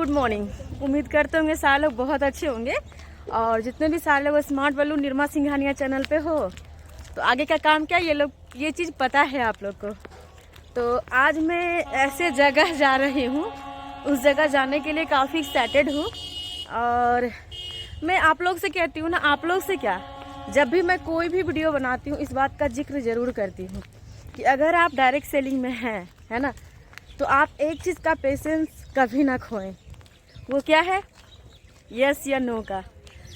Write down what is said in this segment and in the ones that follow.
Good morning. उम्मीद करते होंगे सारे लोग बहुत अच्छे होंगे और जितने भी सारे लोग स्मार्ट बल्लू निर्मा सिंघानिया चैनल पे हो तो आगे का काम क्या ये चीज़ पता है आप लोग को। तो आज मैं ऐसे जगह जा रही हूँ, उस जगह जाने के लिए काफ़ी एक्साइटेड हूँ। और मैं आप लोग से कहती हूँ ना, आप लोग से क्या, जब भी मैं कोई भी वीडियो बनाती हूँ इस बात का जिक्र ज़रूर करती हूँ कि अगर आप डायरेक्ट सेलिंग में हैं, है ना, तो आप एक चीज़ का पेशेंस कभी ना खोएं। वो क्या है? यस या नो का।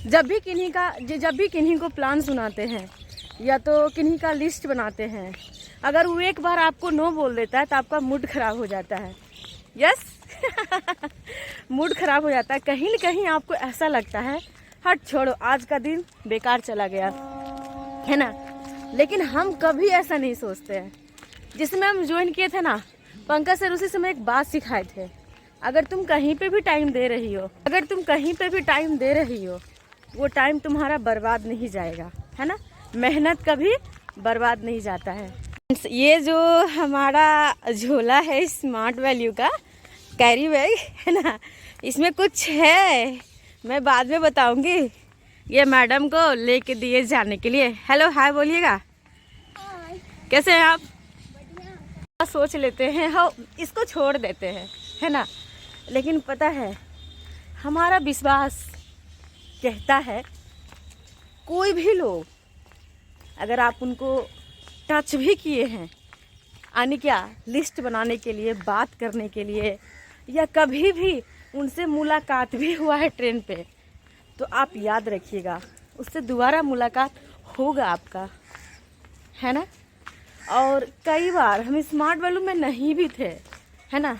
जब भी किन्हीं को प्लान सुनाते हैं या तो किन्हीं का लिस्ट बनाते हैं, अगर वो एक बार आपको नो बोल देता है तो आपका मूड खराब हो जाता है। यस मूड खराब हो जाता है। कहीं न कहीं आपको ऐसा लगता है हट छोड़ो, आज का दिन बेकार चला गया, है ना। लेकिन हम कभी ऐसा नहीं सोचते हैं। जिसमें हम ज्वाइन किए थे ना, पंकज सर उसी समय एक बात सिखाए थे, अगर तुम कहीं पे भी टाइम दे रही हो, वो टाइम तुम्हारा बर्बाद नहीं जाएगा, है ना। मेहनत कभी बर्बाद नहीं जाता है। ये जो हमारा झोला है स्मार्ट वैल्यू का कैरी बैग, है ना, इसमें कुछ है, मैं बाद में बताऊंगी। ये मैडम को लेके दिए जाने के लिए। हेलो हाय बोलिएगा। कैसे हैं आप? सोच लेते हैं हाँ इसको छोड़ देते हैं, है ना। लेकिन पता है हमारा विश्वास कहता है कोई भी लोग अगर आप उनको टच भी किए हैं, यानी क्या लिस्ट बनाने के लिए, बात करने के लिए, या कभी भी उनसे मुलाकात भी हुआ है ट्रेन पे, तो आप याद रखिएगा उससे दोबारा मुलाकात होगा आपका, है ना। और कई बार हम स्मार्ट वैल्यू में नहीं भी थे, है ना,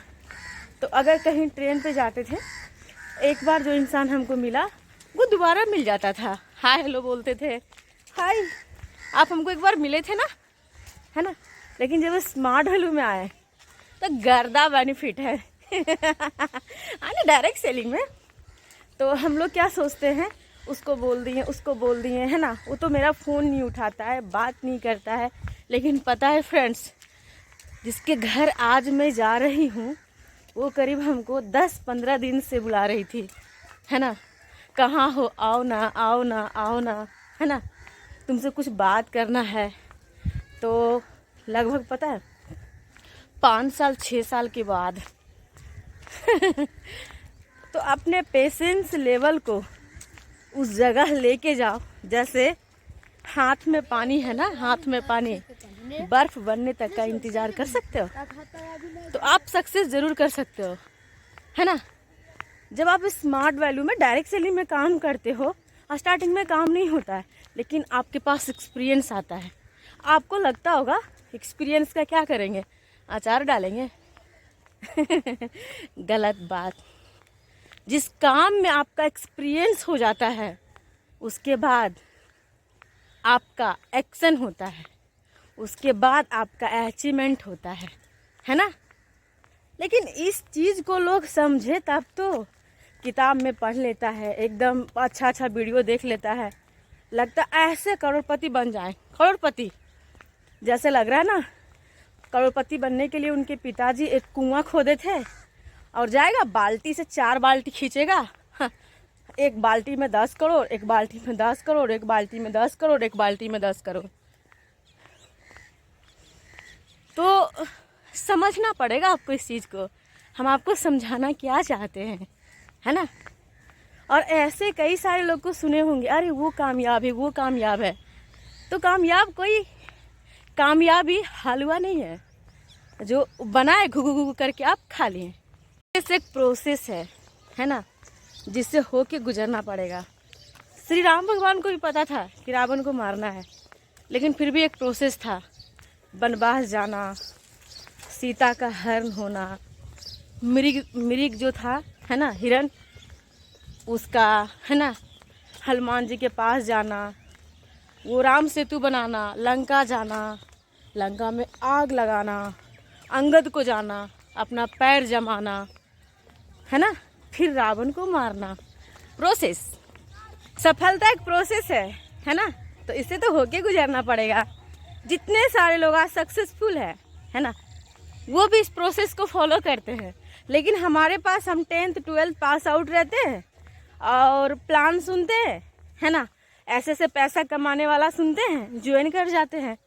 तो अगर कहीं ट्रेन पे जाते थे, एक बार जो इंसान हमको मिला वो दोबारा मिल जाता था, हाय हेलो बोलते थे, हाय आप हमको एक बार मिले थे ना, है ना। लेकिन जब स्मार्ट वैल्यू में आए तो गर्दा बेनिफिट है आने डायरेक्ट सेलिंग में तो हम लोग क्या सोचते हैं, उसको बोल दिए, है ना, वो तो मेरा फ़ोन नहीं उठाता है, बात नहीं करता है। लेकिन पता है फ्रेंड्स, जिसके घर आज मैं जा रही हूँ वो करीब हमको 10-15 दिन से बुला रही थी, है ना, कहाँ हो, आओ ना, है ना, तुमसे कुछ बात करना है। तो लगभग पता है 5-6 साल के बाद तो अपने पेशेंस लेवल को उस जगह लेके जाओ, जैसे हाथ में पानी है ना, हाथ में पानी बर्फ बनने तक का इंतजार कर सकते हो तो आप सक्सेस जरूर कर सकते हो, है ना। जब आप स्मार्ट वैल्यू में डायरेक्ट सेलिंग में काम करते हो, स्टार्टिंग में काम नहीं होता है, लेकिन आपके पास एक्सपीरियंस आता है। आपको लगता होगा एक्सपीरियंस का क्या करेंगे, अचार डालेंगे गलत बात। जिस काम में आपका एक्सपीरियंस हो जाता है उसके बाद आपका एक्शन होता है, उसके बाद आपका अचीवमेंट होता है ना। लेकिन इस चीज़ को लोग समझे तब तो किताब में पढ़ लेता है, एकदम अच्छा वीडियो देख लेता है, लगता ऐसे करोड़पति बन जाए। करोड़पति जैसे लग रहा है ना, करोड़पति बनने के लिए उनके पिताजी एक कुआं खोदे थे और जाएगा बाल्टी से 4 बाल्टी खींचेगा, हाँ, एक बाल्टी में 10 करोड़, एक बाल्टी में 10 करोड़, एक बाल्टी में 10 करोड़, एक बाल्टी में 10 करोड़। तो समझना पड़ेगा आपको इस चीज़ को, हम आपको समझाना क्या चाहते हैं, है ना। और ऐसे कई सारे लोग को सुने होंगे, अरे वो कामयाब है, तो कामयाबी हलवा नहीं है जो बनाए घुघु करके आप खा लिए। एक प्रोसेस है ना, जिससे होके गुजरना पड़ेगा। श्री राम भगवान को भी पता था कि रावण को मारना है, लेकिन फिर भी एक प्रोसेस था, वनवास जाना, सीता का हरण होना, मृग जो था, है ना, हिरण, उसका, है ना, हनुमान जी के पास जाना, वो राम सेतु बनाना, लंका जाना, लंका में आग लगाना, अंगद को जाना, अपना पैर जमाना, है ना, फिर रावण को मारना। प्रोसेस, सफलता एक प्रोसेस है ना। तो इससे तो होके गुजरना पड़ेगा। जितने सारे लोग आज सक्सेसफुल है ना, वो भी इस प्रोसेस को फॉलो करते हैं। लेकिन हमारे पास हम 10th 12th पास आउट रहते हैं और प्लान सुनते हैं, है ना, ऐसे से पैसा कमाने वाला सुनते हैं, ज्वाइन कर जाते हैं,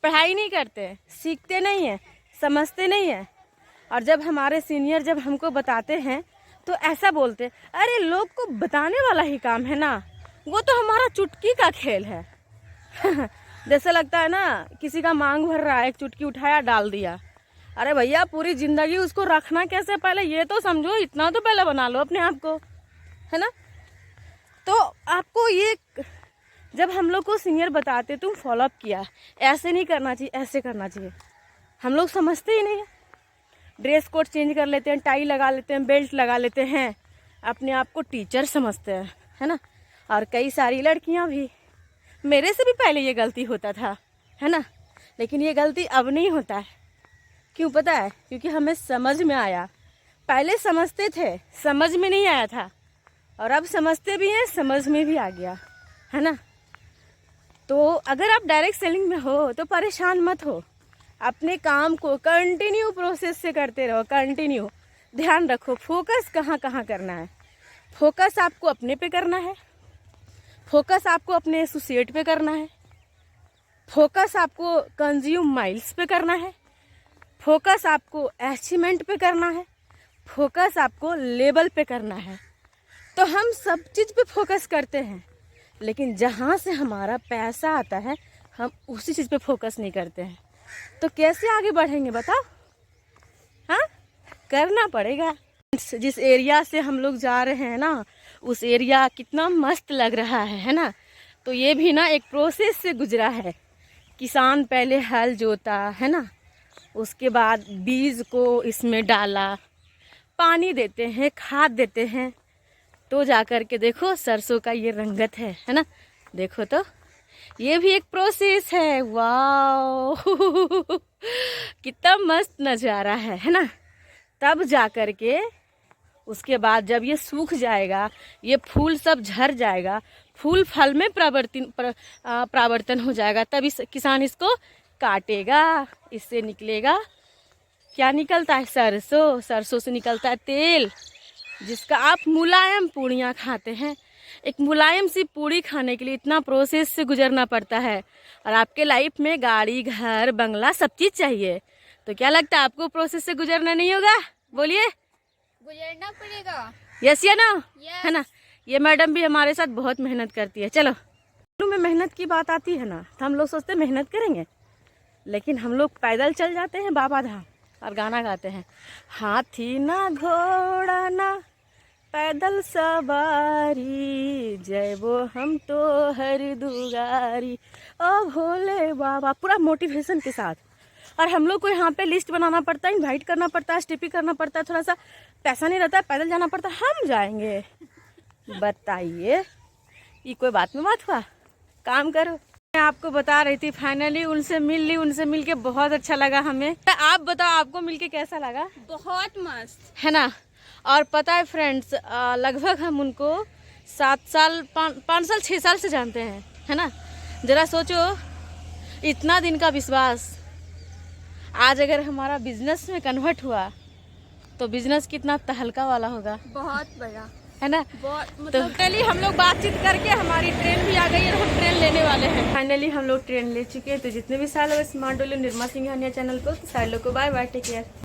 पढ़ाई नहीं करते, सीखते नहीं हैं, समझते नहीं हैं। और जब हमारे सीनियर जब हमको बताते हैं तो ऐसा बोलते, अरे लोग को बताने वाला ही काम है ना, वो तो हमारा चुटकी का खेल है। जैसे लगता है ना किसी का मांग भर रहा है, एक चुटकी उठाया डाल दिया। अरे भैया पूरी जिंदगी उसको रखना कैसे, पहले ये तो समझो, इतना तो पहले बना लो अपने आप को, है ना। तो आपको ये जब हम लोग को सीनियर बताते तुम फॉलो अप किया, ऐसे नहीं करना चाहिए, ऐसे करना चाहिए, हम लोग समझते ही नहीं है। ड्रेस कोड चेंज कर लेते हैं, टाई लगा लेते हैं, बेल्ट लगा लेते हैं, अपने आप को टीचर समझते हैं, है ना। और कई सारी लड़कियां भी, मेरे से भी पहले ये गलती होता था, है ना, लेकिन ये गलती अब नहीं होता है। क्यों पता है? क्योंकि हमें समझ में आया। पहले समझते थे, समझ में नहीं आया था, और अब समझते भी हैं, समझ में भी आ गया, है ना। तो अगर आप डायरेक्ट सेलिंग में हो तो परेशान मत हो, अपने काम को कंटिन्यू प्रोसेस से करते रहो, कंटिन्यू। ध्यान रखो फोकस कहाँ कहाँ करना है। फोकस आपको अपने पे करना है, फोकस आपको अपने एसोसिएट पे करना है, फोकस आपको कंज्यूम माइल्स पे करना है, फोकस आपको अचीवमेंट पे करना है, फोकस आपको लेवल पे करना है। तो हम सब चीज़ पे फोकस करते हैं, लेकिन जहाँ से हमारा पैसा आता है हम उसी चीज़ पे फोकस नहीं करते हैं। तो कैसे आगे बढ़ेंगे बताओ? हाँ, करना पड़ेगा। जिस एरिया से हम लोग जा रहे हैं ना, उस एरिया कितना मस्त लग रहा है ना। तो ये भी ना एक प्रोसेस से गुजरा है। किसान पहले हल जोता, है ना, उसके बाद बीज को इसमें डाला, पानी देते हैं, खाद देते हैं, तो जा कर के देखो सरसों का ये रंगत है ना। देखो तो ये भी एक प्रोसेस है। वाह कितना मस्त नज़ारा है ना। तब जा कर के उसके बाद जब ये सूख जाएगा, ये फूल सब झड़ जाएगा, फूल फल में परावर्तन हो जाएगा, तब इस किसान इसको काटेगा। इससे निकलेगा, क्या निकलता है? सरसों। सरसों से निकलता है तेल, जिसका आप मुलायम पूड़ियाँ खाते हैं। एक मुलायम सी पूड़ी खाने के लिए इतना प्रोसेस से गुजरना पड़ता है। और आपके लाइफ में गाड़ी, घर, बंगला सब चीज़ चाहिए। तो क्या लगता है आपको प्रोसेस से गुजरना नहीं होगा? बोलिए। गुजरना पड़ेगा। यस या नो? yes. है ना। ये मैडम भी हमारे साथ बहुत मेहनत करती है। चलो, में मेहनत की बात आती है ना, तो हम लोग सोचते हैं मेहनत करेंगे, लेकिन हम लोग पैदल चल जाते हैं बाबा धाम और गाना गाते हैं, हाथी ना घोड़ा ना पैदल सवारी, जय वो हम तो हर दुगारी, ओ भोले बाबा, पूरा मोटिवेशन के साथ। और हम लोग को यहाँ पे लिस्ट बनाना पड़ता है, इनवाइट करना पड़ता है, स्टेपी करना पड़ता है, थोड़ा सा पैसा नहीं रहता है, पैदल जाना पड़ता है। हम जाएंगे? बताइए, ये कोई बात में बात हुआ? काम करो। मैं आपको बता रही थी, फाइनली उनसे मिल ली, उनसे मिलके बहुत अच्छा लगा हमें। आप बताओ आपको मिलके कैसा लगा? बहुत मस्त, है ना। और पता है फ्रेंड्स, लगभग हम उनको 7 साल 5 साल 6 साल से जानते हैं, है ना। जरा सोचो, इतना दिन का विश्वास आज अगर हमारा बिजनेस में कन्वर्ट हुआ तो बिजनेस कितना तहलका वाला होगा। बहुत बड़ा, है ना। बहुत तो फाइनली हम लोग बातचीत करके हमारी ट्रेन भी आ गई और हम ट्रेन लेने वाले हैं। फाइनली हम लोग ट्रेन ले चुके हैं। तो जितने भी सारे लोग स्मार्ट डोली निर्मा सिंघानिया चैनल को, सारे लोग को बाय बाय, टेक केयर।